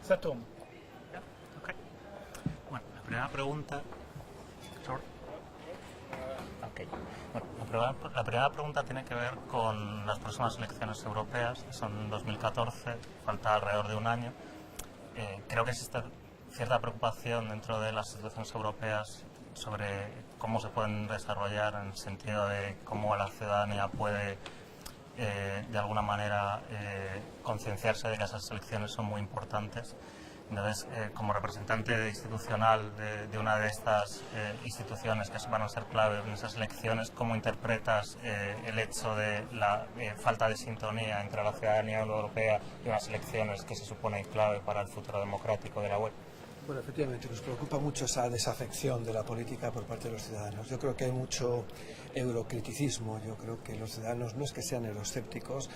Saturn. Okay. Bueno, la primera pregunta... Okay. Bueno, la primera pregunta tiene que ver con las próximas elecciones europeas, son 2014, falta alrededor de un año. Creo que existe cierta preocupación dentro de las instituciones europeas sobre cómo se pueden desarrollar, en el sentido de cómo la ciudadanía puede de alguna manera concienciarse de que esas elecciones son muy importantes. Entonces, como representante institucional de una de estas instituciones que van a ser clave en esas elecciones, ¿cómo interpretas el hecho de la falta de sintonía entre la ciudadanía europea y unas elecciones que se suponen clave para el futuro democrático de la UE? Bueno, efectivamente, nos preocupa mucho esa desafección de la política por parte de los ciudadanos. Yo creo que hay mucho eurocriticismo. Yo creo que los ciudadanos no es que sean euroscépticos,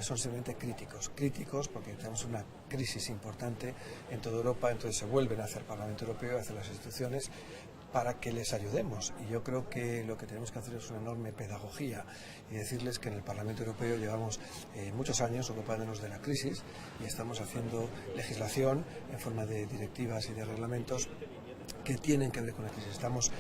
son simplemente críticos. Críticos porque tenemos una crisis importante en toda Europa, entonces se vuelven hacia el Parlamento Europeo, hacia las instituciones, para que les ayudemos. Y yo creo que lo que tenemos que hacer es una enorme pedagogía y decirles que en el Parlamento Europeo llevamos muchos años ocupándonos de la crisis y estamos haciendo legislación en forma de directivas y de reglamentos que tienen que ver con la crisis. Estamos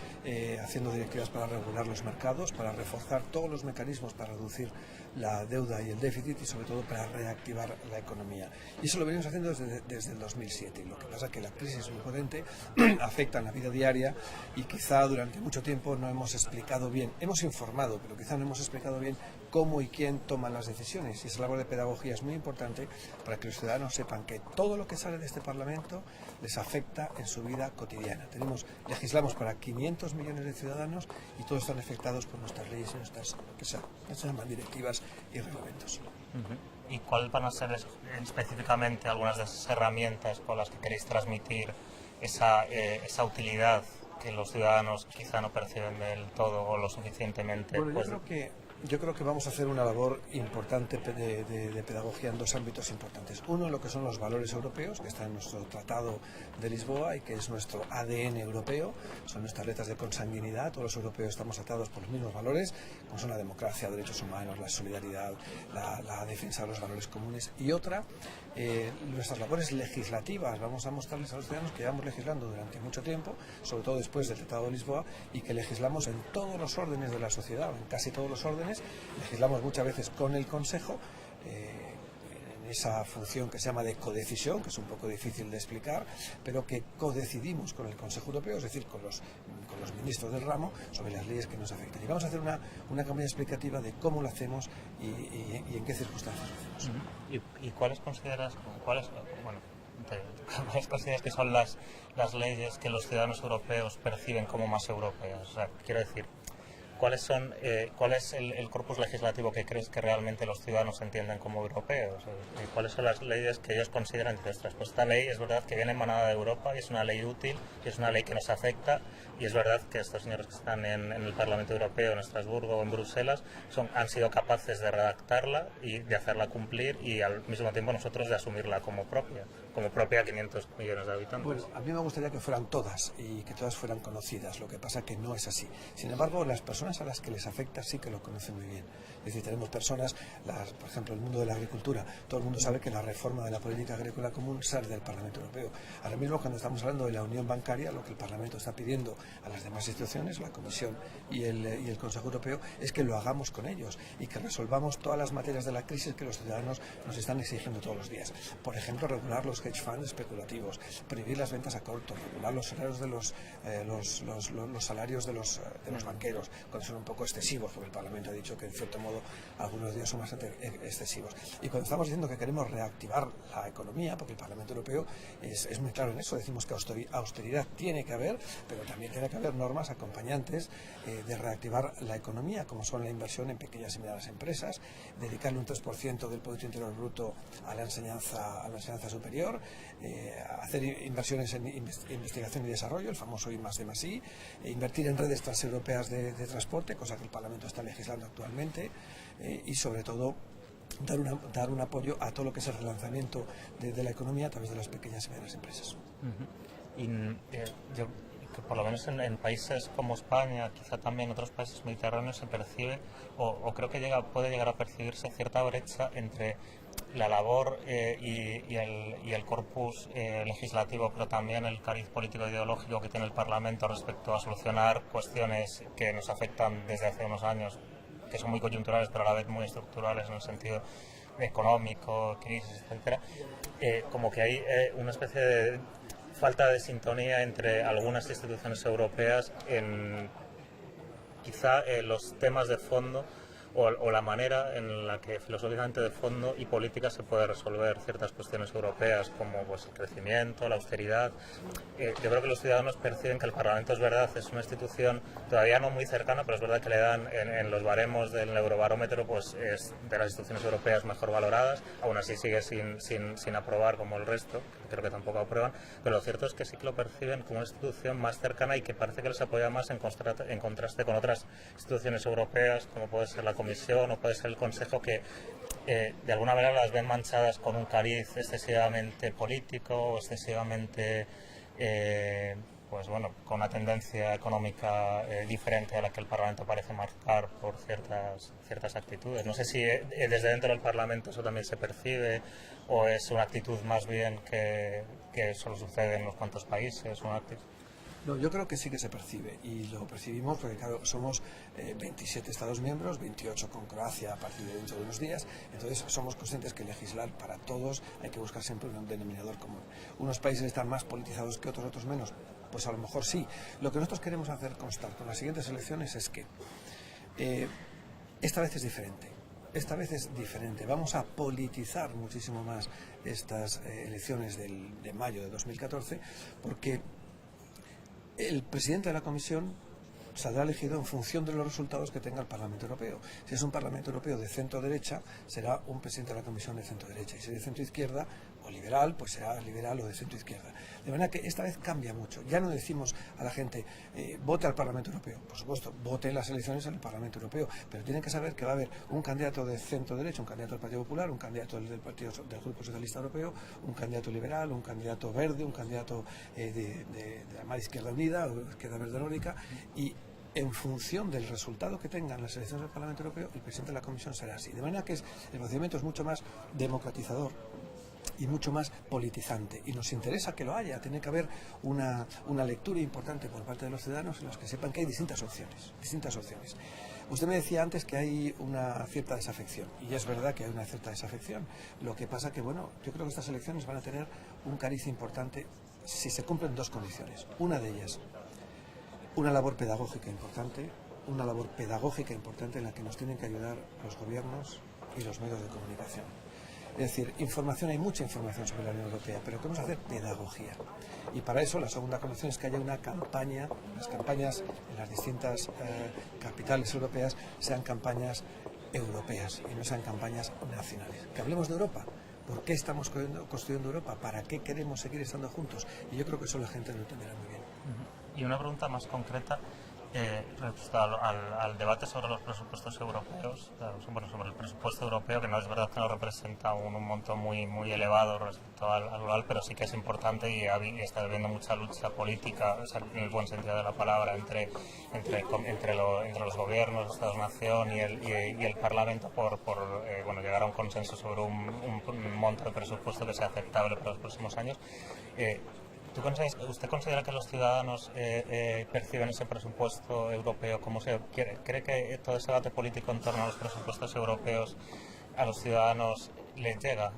haciendo directivas para regular los mercados, para reforzar todos los mecanismos para reducir la deuda y el déficit y sobre todo para reactivar la economía. Y eso lo venimos haciendo desde el 2007. Lo que pasa es que la crisis muy potente afecta a la vida diaria y quizá durante mucho tiempo no hemos explicado bien, hemos informado, pero quizá no hemos explicado bien cómo y quién toma las decisiones. Y esa labor de pedagogía es muy importante para que los ciudadanos sepan que todo lo que sale de este Parlamento les afecta en su vida cotidiana. Legislamos para 500 millones de ciudadanos y todos están afectados por nuestras leyes y nuestras, que se llaman directivas y reglamentos. ¿Y cuáles van a ser específicamente algunas de esas herramientas con las que queréis transmitir esa utilidad que los ciudadanos quizá no perciben del todo o lo suficientemente? Bueno, yo creo que vamos a hacer una labor importante de pedagogía en dos ámbitos importantes. Uno, lo que son los valores europeos, que están en nuestro Tratado de Lisboa y que es nuestro ADN europeo, son nuestras letras de consanguinidad. Todos los europeos estamos atados por los mismos valores, como son la democracia, derechos humanos, la solidaridad, la defensa de los valores comunes. Y otra, nuestras labores legislativas. Vamos a mostrarles a los ciudadanos que llevamos legislando durante mucho tiempo, sobre todo después del Tratado de Lisboa, y que legislamos en todos los órdenes de la sociedad, en casi todos los órdenes. Legislamos muchas veces con el Consejo, en esa función que se llama de codecisión, que es un poco difícil de explicar, pero que codecidimos con el Consejo Europeo, es decir, con los ministros del ramo, sobre las leyes que nos afectan. Y vamos a hacer una campaña explicativa de cómo lo hacemos y en qué circunstancias lo hacemos. ¿Y cuáles consideras que son las leyes que los ciudadanos europeos perciben como más europeas? O sea, quiero decir, ¿cuál es el corpus legislativo que crees que realmente los ciudadanos entienden como europeos? ¿Cuáles son las leyes que ellos consideran que pues esta ley es verdad que viene emanada de Europa y es una ley útil y es una ley que nos afecta, y es verdad que estos señores que están en el Parlamento Europeo, en Estrasburgo o en Bruselas, han sido capaces de redactarla y de hacerla cumplir, y al mismo tiempo nosotros de asumirla como propia a 500 millones de habitantes? Bueno, a mí me gustaría que fueran todas y que todas fueran conocidas, lo que pasa que no es así. Sin embargo, las personas a las que les afecta sí que lo conocen muy bien. Es decir, tenemos personas, por ejemplo, el mundo de la agricultura. Todo el mundo sabe que la reforma de la política agrícola común sale del Parlamento Europeo. Ahora mismo, cuando estamos hablando de la unión bancaria, lo que el Parlamento está pidiendo a las demás instituciones, la Comisión y el Consejo Europeo, es que lo hagamos con ellos y que resolvamos todas las materias de la crisis que los ciudadanos nos están exigiendo todos los días. Por ejemplo, regular los hedge funds especulativos, prohibir las ventas a corto, regular los salarios de los salarios de los banqueros, cuando son un poco excesivos, porque el Parlamento ha dicho que en cierto modo algunos días son bastante excesivos. Y cuando estamos diciendo que queremos reactivar la economía, porque el Parlamento Europeo es muy claro en eso, decimos que austeridad tiene que haber, pero también tiene que haber normas acompañantes de reactivar la economía, como son la inversión en pequeñas y medianas empresas, dedicarle un 3% del Producto Interior Bruto a la enseñanza superior, hacer inversiones en investigación y desarrollo, el famoso I+D+I, invertir en redes transeuropeas de transporte, cosa que el Parlamento está legislando actualmente, y sobre todo dar un apoyo a todo lo que es el relanzamiento de la economía a través de las pequeñas y medianas empresas. Yo, que por lo menos en países como España, quizá también en otros países mediterráneos, se percibe, o creo que puede llegar a percibirse cierta brecha entre la labor y el corpus legislativo, pero también el cariz político ideológico que tiene el Parlamento respecto a solucionar cuestiones que nos afectan desde hace unos años, que son muy coyunturales pero a la vez muy estructurales en el sentido económico, crisis, etcétera, como que hay una especie de falta de sintonía entre algunas instituciones europeas en quizá los temas de fondo o la manera en la que filosóficamente de fondo y política se puede resolver ciertas cuestiones europeas como pues, el crecimiento, la austeridad. Yo creo que los ciudadanos perciben que el Parlamento, es verdad, es una institución todavía no muy cercana, pero es verdad que le dan en los baremos del Eurobarómetro, pues es de las instituciones europeas mejor valoradas, aún así sigue sin aprobar como el resto, creo que tampoco aprueban, pero lo cierto es que sí que lo perciben como una institución más cercana y que parece que les apoya más en contraste con otras instituciones europeas, como puede ser la Comisión o puede ser el Consejo, que de alguna manera las ven manchadas con un cariz excesivamente político o excesivamente pues bueno, con una tendencia económica diferente a la que el Parlamento parece marcar por ciertas actitudes. No sé si desde dentro del Parlamento eso también se percibe o es una actitud más bien que solo sucede en unos cuantos países. No, yo creo que sí que se percibe y lo percibimos porque claro, somos 27 Estados miembros, 28 con Croacia a partir de dentro de unos días, entonces somos conscientes que legislar para todos hay que buscar siempre un denominador común. Unos países están más politizados que otros menos, pues a lo mejor sí. Lo que nosotros queremos hacer constar con las siguientes elecciones es que esta vez es diferente. Esta vez es diferente. Vamos a politizar muchísimo más estas elecciones de mayo de 2014 porque el presidente de la Comisión saldrá elegido en función de los resultados que tenga el Parlamento Europeo. Si es un Parlamento Europeo de centro-derecha, será un presidente de la Comisión de centro-derecha. Y si es de centro-izquierda o liberal, pues será liberal o de centro-izquierda. De manera que esta vez cambia mucho. Ya no decimos a la gente, vote al Parlamento Europeo. Por supuesto, vote en las elecciones en el Parlamento Europeo. Pero tienen que saber que va a haber un candidato de centro-derecha, un candidato del Partido Popular, un candidato del Grupo Socialista Europeo, un candidato liberal, un candidato verde, un candidato de la más izquierda unida, o izquierda verde nórdica, y en función del resultado que tengan las elecciones del Parlamento Europeo, el presidente de la Comisión será así. De manera que el procedimiento es mucho más democratizador y mucho más politizante. Y nos interesa que lo haya. Tiene que haber una lectura importante por parte de los ciudadanos en los que sepan que hay distintas opciones. Usted me decía antes que hay una cierta desafección. Y es verdad que hay una cierta desafección. Lo que pasa que, bueno, yo creo que estas elecciones van a tener un cariz importante si se cumplen dos condiciones. Una de ellas, una labor pedagógica importante en la que nos tienen que ayudar los gobiernos y los medios de comunicación. Es decir, información, hay mucha información sobre la Unión Europea, pero queremos hacer pedagogía. Y para eso la segunda condición es que haya una campaña, las campañas en las distintas capitales europeas sean campañas europeas y no sean campañas nacionales. Que hablemos de Europa. ¿Por qué estamos construyendo Europa? ¿Para qué queremos seguir estando juntos? Y yo creo que eso la gente lo entenderá muy bien. Y una pregunta más concreta respecto al debate sobre los presupuestos europeos, bueno, sobre el presupuesto europeo, que no es verdad que no representa un monto muy elevado respecto al global, pero sí que es importante y está habiendo mucha lucha política, o sea, en el buen sentido de la palabra, entre los gobiernos, Estados-nación y el Parlamento por llegar a un consenso sobre un monto de presupuesto que sea aceptable para los próximos años. ¿Usted considera que los ciudadanos perciben ese presupuesto europeo? ¿Cree que todo ese debate político en torno a los presupuestos europeos a los ciudadanos les llega?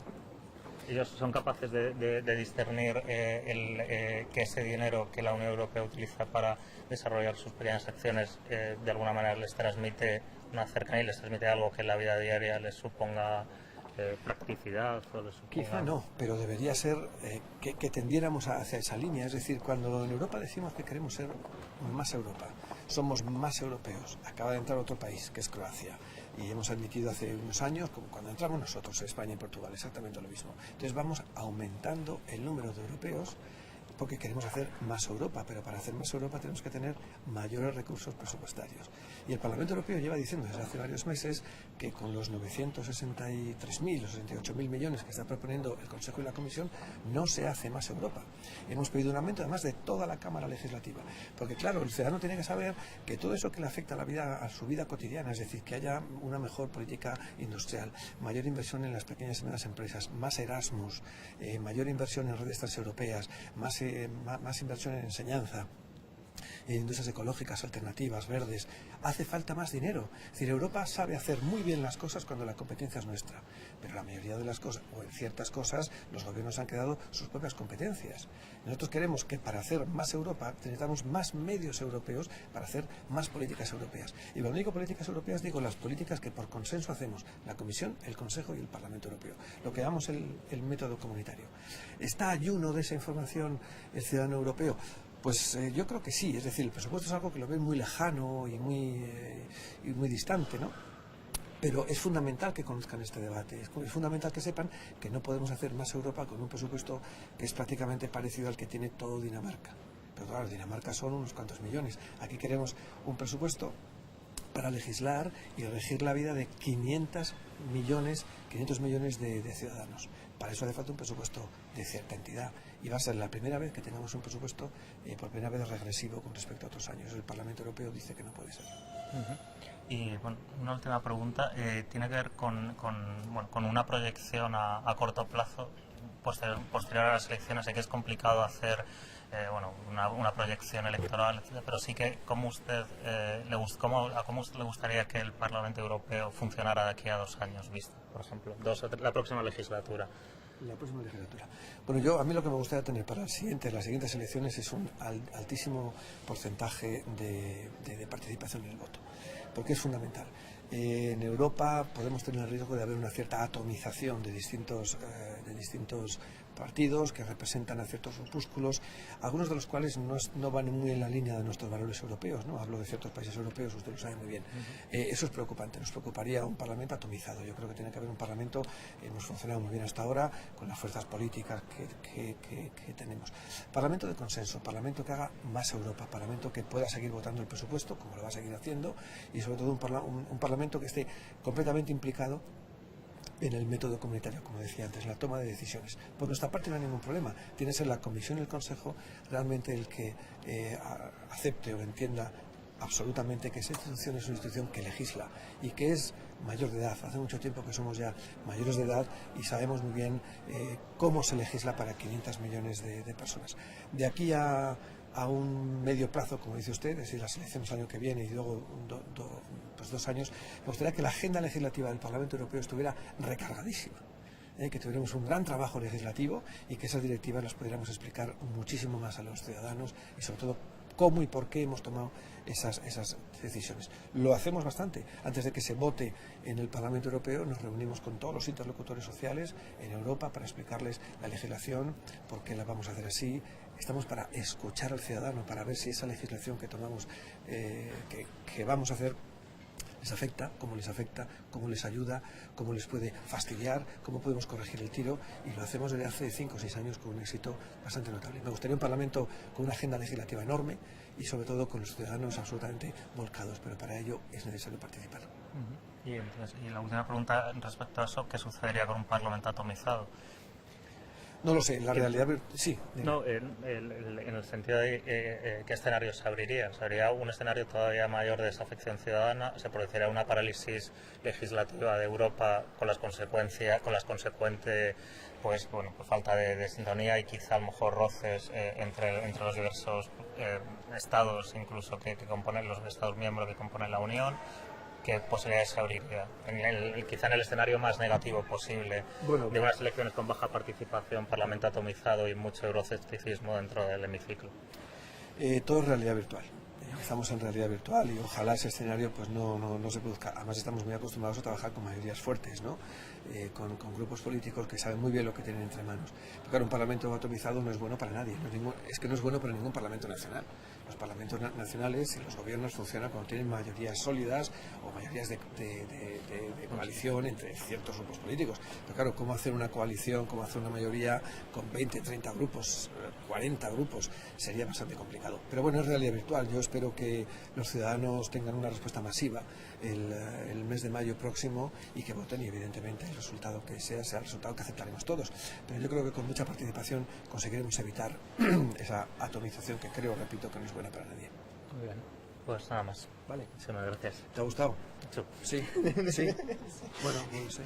¿Ellos son capaces de discernir que ese dinero que la Unión Europea utiliza para desarrollar sus pequeñas acciones de alguna manera les transmite una cercanía y les transmite algo que en la vida diaria les suponga practicidad? Quizá no, pero debería ser que tendiéramos hacia esa línea. Es decir, cuando en Europa decimos que queremos ser más Europa, somos más europeos. Acaba de entrar otro país, que es Croacia, y hemos admitido hace unos años, como cuando entramos nosotros, España y Portugal, exactamente lo mismo. Entonces vamos aumentando el número de europeos porque queremos hacer más Europa, pero para hacer más Europa tenemos que tener mayores recursos presupuestarios. Y el Parlamento Europeo lleva diciendo desde hace varios meses que con los 963.000 o 68.000 millones que está proponiendo el Consejo y la Comisión no se hace más Europa. Hemos pedido un aumento además de toda la Cámara Legislativa, porque claro, el ciudadano tiene que saber que todo eso que le afecta a la vida, a su vida cotidiana, es decir, que haya una mejor política industrial, mayor inversión en las pequeñas y medianas empresas, más Erasmus, mayor inversión en redes transeuropeas, más inversión en enseñanza, en industrias ecológicas, alternativas, verdes. Hace falta más dinero. Es decir, Europa sabe hacer muy bien las cosas cuando la competencia es nuestra, pero la mayoría de las cosas, o en ciertas cosas, los gobiernos han quedado sus propias competencias. Nosotros queremos que para hacer más Europa necesitamos más medios europeos para hacer más políticas europeas. Y cuando digo políticas europeas digo las políticas que por consenso hacemos la Comisión, el Consejo y el Parlamento Europeo, lo que llamamos el método comunitario. ¿Está ayuno de esa información el ciudadano europeo? Pues yo creo que sí, es decir, el presupuesto es algo que lo ven muy lejano y muy distante, ¿no? Pero es fundamental que conozcan este debate, es fundamental que sepan que no podemos hacer más Europa con un presupuesto que es prácticamente parecido al que tiene todo Dinamarca. Pero claro, Dinamarca son unos cuantos millones. Aquí queremos un presupuesto para legislar y regir la vida de 500 millones de ciudadanos. Para eso hace falta un presupuesto de cierta entidad y va a ser la primera vez que tengamos un presupuesto por primera vez regresivo con respecto a otros años. El Parlamento Europeo dice que no puede ser. Y bueno, una última pregunta tiene que ver con una proyección a corto plazo posterior a las elecciones. Sé que es complicado hacer una proyección electoral, etcétera, pero sí que ¿cómo le gustaría que el Parlamento Europeo funcionara de aquí a 2 años vista, por ejemplo, la próxima legislatura? La próxima legislatura. Bueno, a mí lo que me gustaría tener para las siguientes elecciones es un altísimo porcentaje de participación en el voto, porque es fundamental. En Europa podemos tener el riesgo de haber una cierta atomización de distintos partidos que representan a ciertos opúsculos, algunos de los cuales no van muy en la línea de nuestros valores europeos, ¿no? Hablo de ciertos países europeos, usted lo sabe muy bien. Eso es preocupante, nos preocuparía un parlamento atomizado. Yo creo que tiene que haber un parlamento, hemos funcionado muy bien hasta ahora, con las fuerzas políticas que tenemos. Parlamento de consenso, parlamento que haga más Europa, parlamento que pueda seguir votando el presupuesto, como lo va a seguir haciendo, y sobre todo un parlamento que esté completamente implicado en el método comunitario, como decía antes, la toma de decisiones. Por nuestra parte no hay ningún problema. Tiene que ser la Comisión y el Consejo realmente el que acepte o entienda absolutamente que esa institución es una institución que legisla y que es mayor de edad. Hace mucho tiempo que somos ya mayores de edad y sabemos muy bien cómo se legisla para 500 millones de personas. De aquí a un medio plazo, como dice usted, es decir, las elecciones el año que viene y luego 2 años, me gustaría que la agenda legislativa del Parlamento Europeo estuviera recargadísima, que tuviéramos un gran trabajo legislativo y que esas directivas las pudiéramos explicar muchísimo más a los ciudadanos y sobre todo cómo y por qué hemos tomado esas decisiones. Lo hacemos bastante. Antes de que se vote en el Parlamento Europeo nos reunimos con todos los interlocutores sociales en Europa para explicarles la legislación, por qué la vamos a hacer así. Estamos para escuchar al ciudadano, para ver si esa legislación que tomamos, que vamos a hacer, les afecta, cómo les ayuda, cómo les puede fastidiar, cómo podemos corregir el tiro, y lo hacemos desde hace 5 o 6 años con un éxito bastante notable. Me gustaría un Parlamento con una agenda legislativa enorme y sobre todo con los ciudadanos absolutamente volcados, pero para ello es necesario participar. Y la última pregunta respecto a eso, ¿qué sucedería con un Parlamento atomizado? No lo sé, la realidad... Sí. No, en el sentido de qué escenario se abriría. Se abriría un escenario todavía mayor de desafección ciudadana, se produciría una parálisis legislativa de Europa con las consecuentes falta de sintonía y quizá a lo mejor roces entre los diversos estados, incluso que componen los estados miembros que componen la Unión. ¿Qué posibilidades se abriría? Quizá en el escenario más negativo posible, de unas elecciones con baja participación, parlamento atomizado y mucho euroscepticismo dentro del hemiciclo. Todo es realidad virtual. Estamos en realidad virtual y ojalá ese escenario pues no se produzca. Además estamos muy acostumbrados a trabajar con mayorías fuertes, ¿no? Con grupos políticos que saben muy bien lo que tienen entre manos. Pero claro, un parlamento atomizado no es bueno para nadie, es que no es bueno para ningún parlamento nacional. Los parlamentos nacionales y los gobiernos funcionan cuando tienen mayorías sólidas o mayorías de coalición entre ciertos grupos políticos. Pero claro, ¿cómo hacer una coalición, cómo hacer una mayoría con 20, 30 grupos, 40 grupos? Sería bastante complicado. Pero bueno, es realidad virtual. Yo espero que los ciudadanos tengan una respuesta masiva el mes de mayo próximo y que voten, y evidentemente el resultado que sea el resultado que aceptaremos todos. Pero yo creo que con mucha participación conseguiremos evitar esa atomización que creo, repito, que no es buena para nadie. Muy bien, pues nada más. Vale. Muchísimas gracias. ¿Te ha gustado? Mucho. Sí, sí. Bueno, no lo sé.